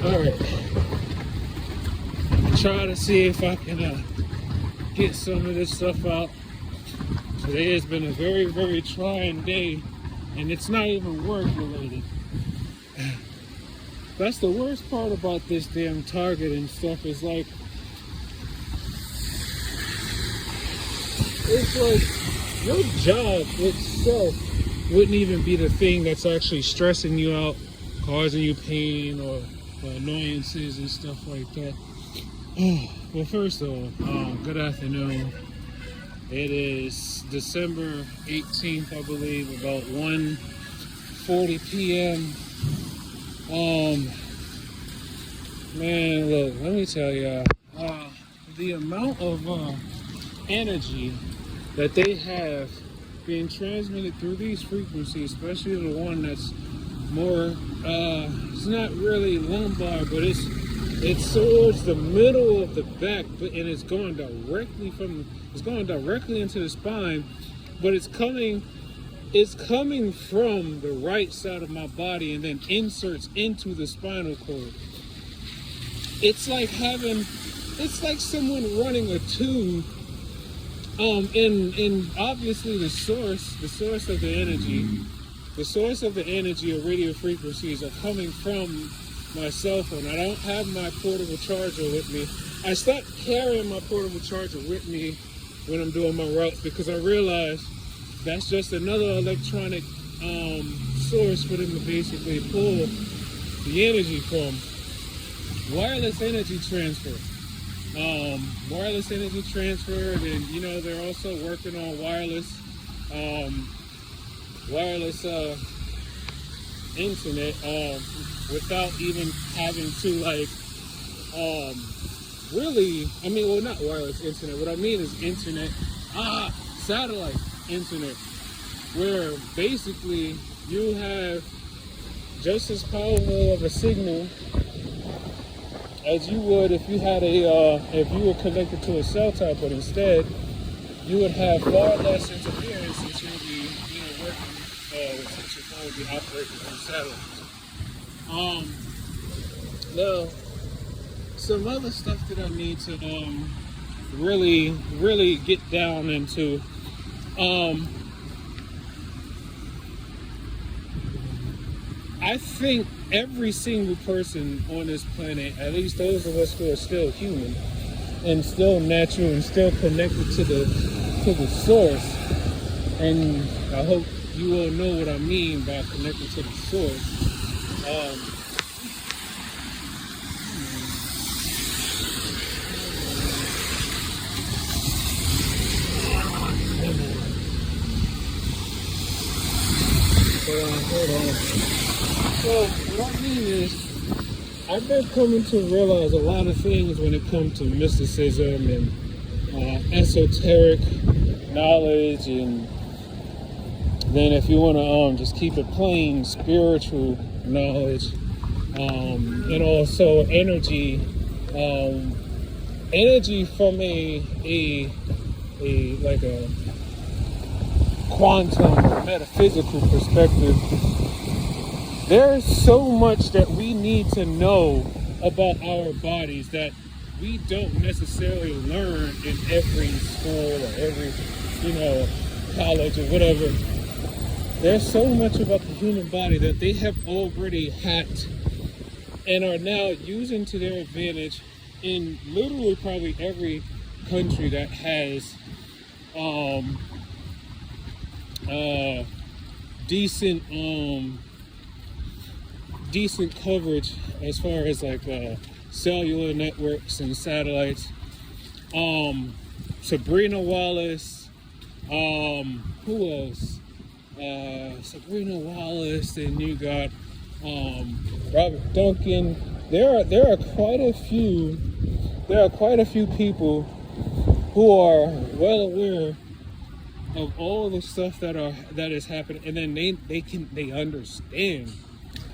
All right. Try to see if I can get some of this stuff out. Today has been a very, very trying day, and it's not even work related. That's the worst part about this damn Target and stuff is like, it's like your job itself wouldn't even be the thing that's actually stressing you out, causing you pain or annoyances and stuff like that. Well, first of all, good afternoon. It is December 18th, I believe, about 1:40 p.m. Man, look, let me tell y'all, the amount of energy that they have being transmitted through these frequencies, especially the one that's more, it's not really lumbar, but it's towards the middle of the back, and it's going directly into the spine, but it's coming from the right side of my body and then inserts into the spinal cord. It's like someone running a tube, and obviously the source of the energy of radio frequencies are coming from my cell phone. I don't have my portable charger with me. I stopped carrying my portable charger with me when I'm doing my routes because I realized that's just another electronic source for them to basically pull the energy from. Wireless energy transfer. And you know, they're also working on wireless internet without even having to not wireless internet. What I mean is satellite internet, where basically you have just as powerful of a signal as you would if you had if you were connected to a cell tower, but instead you would have far less interference since you would be, working with some technology operating on satellites. Now, some other stuff that I need to really get down into. I think every single person on this planet, at least those of us who are still human and still natural and still connected to the source, and I hope you all know what I mean by connected to the source. Hold on. So what I mean is, I've been coming to realize a lot of things when it comes to mysticism and esoteric knowledge, and then if you want to just keep it plain, spiritual knowledge, and also energy from a quantum metaphysical perspective. There's so much that we need to know about our bodies that we don't necessarily learn in every school or every, college or whatever. There's so much about the human body that they have already hacked and are now using to their advantage in literally probably every country that has decent coverage as far as cellular networks and satellites. Sabrina Wallace, who else? Sabrina Wallace, and you got Robert Duncan. There are quite a few people who are well aware of all the stuff that is happening, and then they understand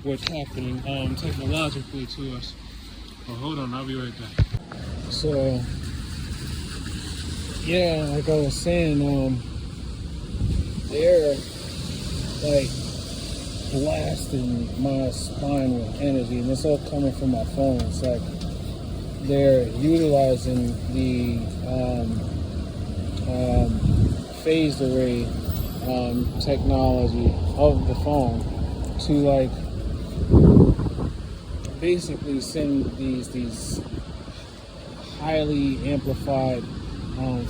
what's happening technologically to us. Oh, hold on, I'll be right back. So yeah, like I was saying, they're blasting my spine with energy, and it's all coming from my phone. It's like they're utilizing the phased array technology of the phone to like basically send these highly amplified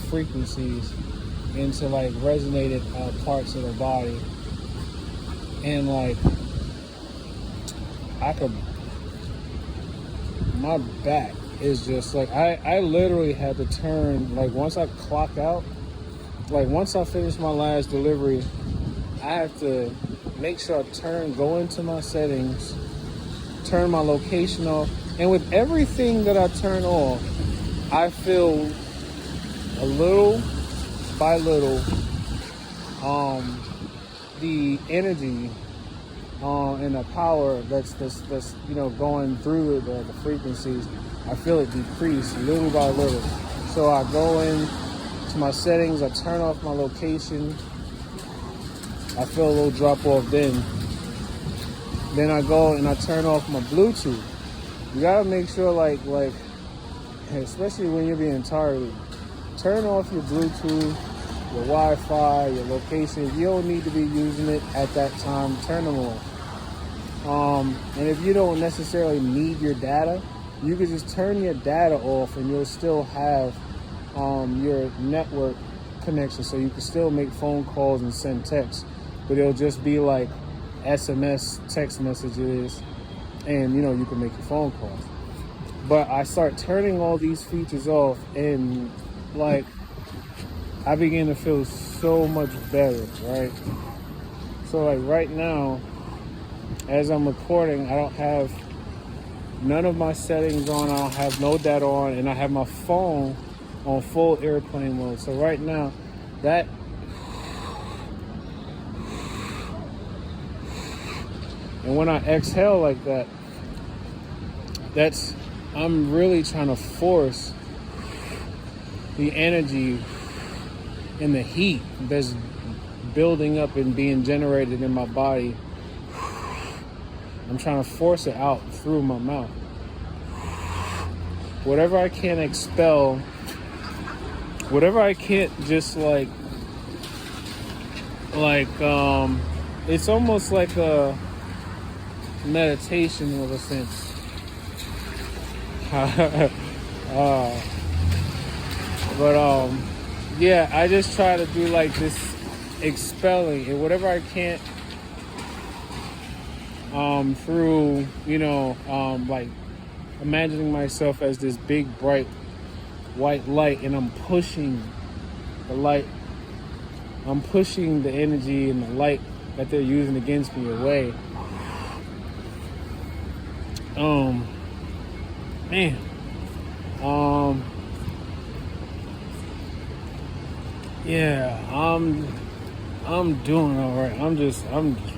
frequencies into like resonated parts of the body, and like my back is just like I literally had to turn, like once I clock out, like once I finish my last delivery, I have to make sure I go into my settings, turn my location off, and with everything that I turn off, I feel a little by little the energy and the power that's going through the frequencies. I feel it decrease little by little. So I go in to my settings, I turn off my location, I feel a little drop off then I go and I turn off my Bluetooth. You gotta make sure like especially when you're being tired, turn off your Bluetooth, your Wi-Fi, your location. If you don't need to be using it at that time, turn them off. And if you don't necessarily need your data, you can just turn your data off and you'll still have your network connection, so you can still make phone calls and send texts, but it'll just be like SMS text messages, and you can make your phone calls. But I start turning all these features off, and like I begin to feel so much better, right? So like right now, as I'm recording, I don't have none of my settings on, I don't have no data on, and I have my phone on full airplane mode. So right now, that and when I exhale like that, I'm really trying to force the energy and the heat that's building up and being generated in my body. I'm trying to force it out through my mouth. Whatever I can't expel, whatever I can't just it's almost like a meditation of a sense. Yeah, I just try to do like this expelling, and whatever I can't through like imagining myself as this big bright white light, and I'm pushing the light, I'm pushing the energy and the light that they're using against me away. Yeah, I'm doing all right. I'm just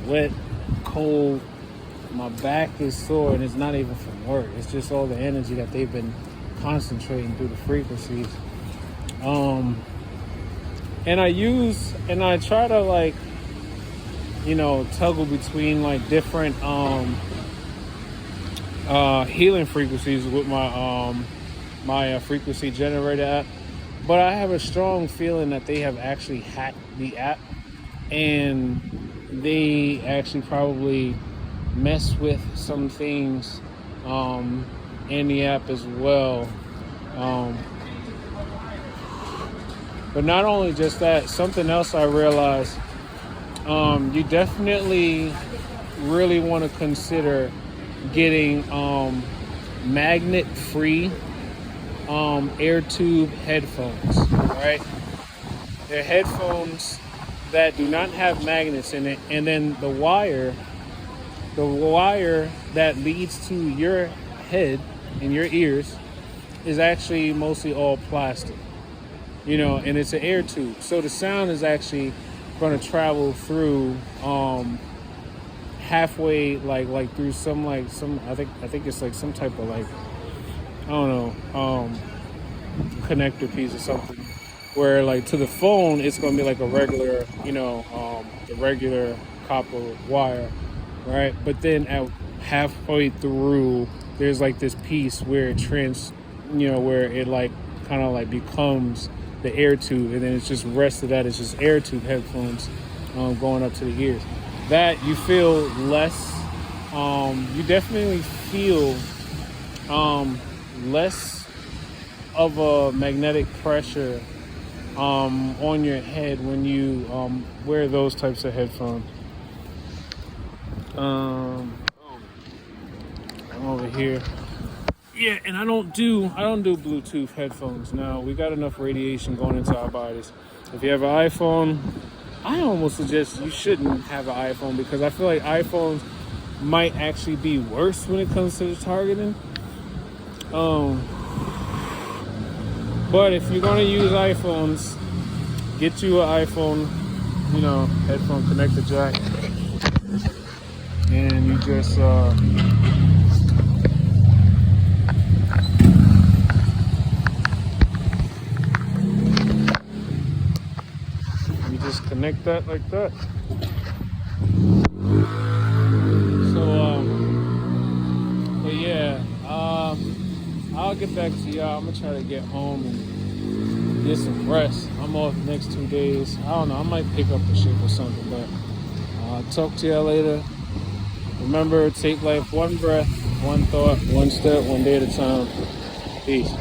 wet, cold. My back is sore, and it's not even from work. It's just all the energy that they've been concentrating through the frequencies. And I try to toggle between like different healing frequencies with my frequency generator app. But I have a strong feeling that they have actually hacked the app, and they actually probably mess with some things in the app as well. But not only just that, something else I realized, you definitely really want to consider getting magnet-free air tube headphones, right? They're headphones that do not have magnets in it, and then the wire that leads to your head and your ears is actually mostly all plastic, and it's an air tube. So the sound is actually going to travel through halfway, like through some I think it's like some type of connector piece or something, where like to the phone it's going to be like a regular the regular copper wire, right? But then at halfway through, there's like this piece where where it like kind of like becomes the air tube, and then it's just rest of that is just air tube headphones going up to the ears. That you feel less. You definitely feel less of a magnetic pressure on your head when you wear those types of headphones. I'm over here. Yeah, and I don't do Bluetooth headphones now. We got enough radiation going into our bodies. If you have an iPhone, I almost suggest you shouldn't have an iPhone, because I feel like iPhones might actually be worse when it comes to the targeting. But if you're gonna use iPhones, get you an iPhone, headphone connector jack, and you just connect that like that. So, but yeah, I'll get back to y'all. I'm gonna try to get home and get some rest. I'm off the next 2 days. I don't know. I might pick up a shift or something, but I'll talk to y'all later. Remember, take life one breath, one thought, one step, one day at a time. Peace.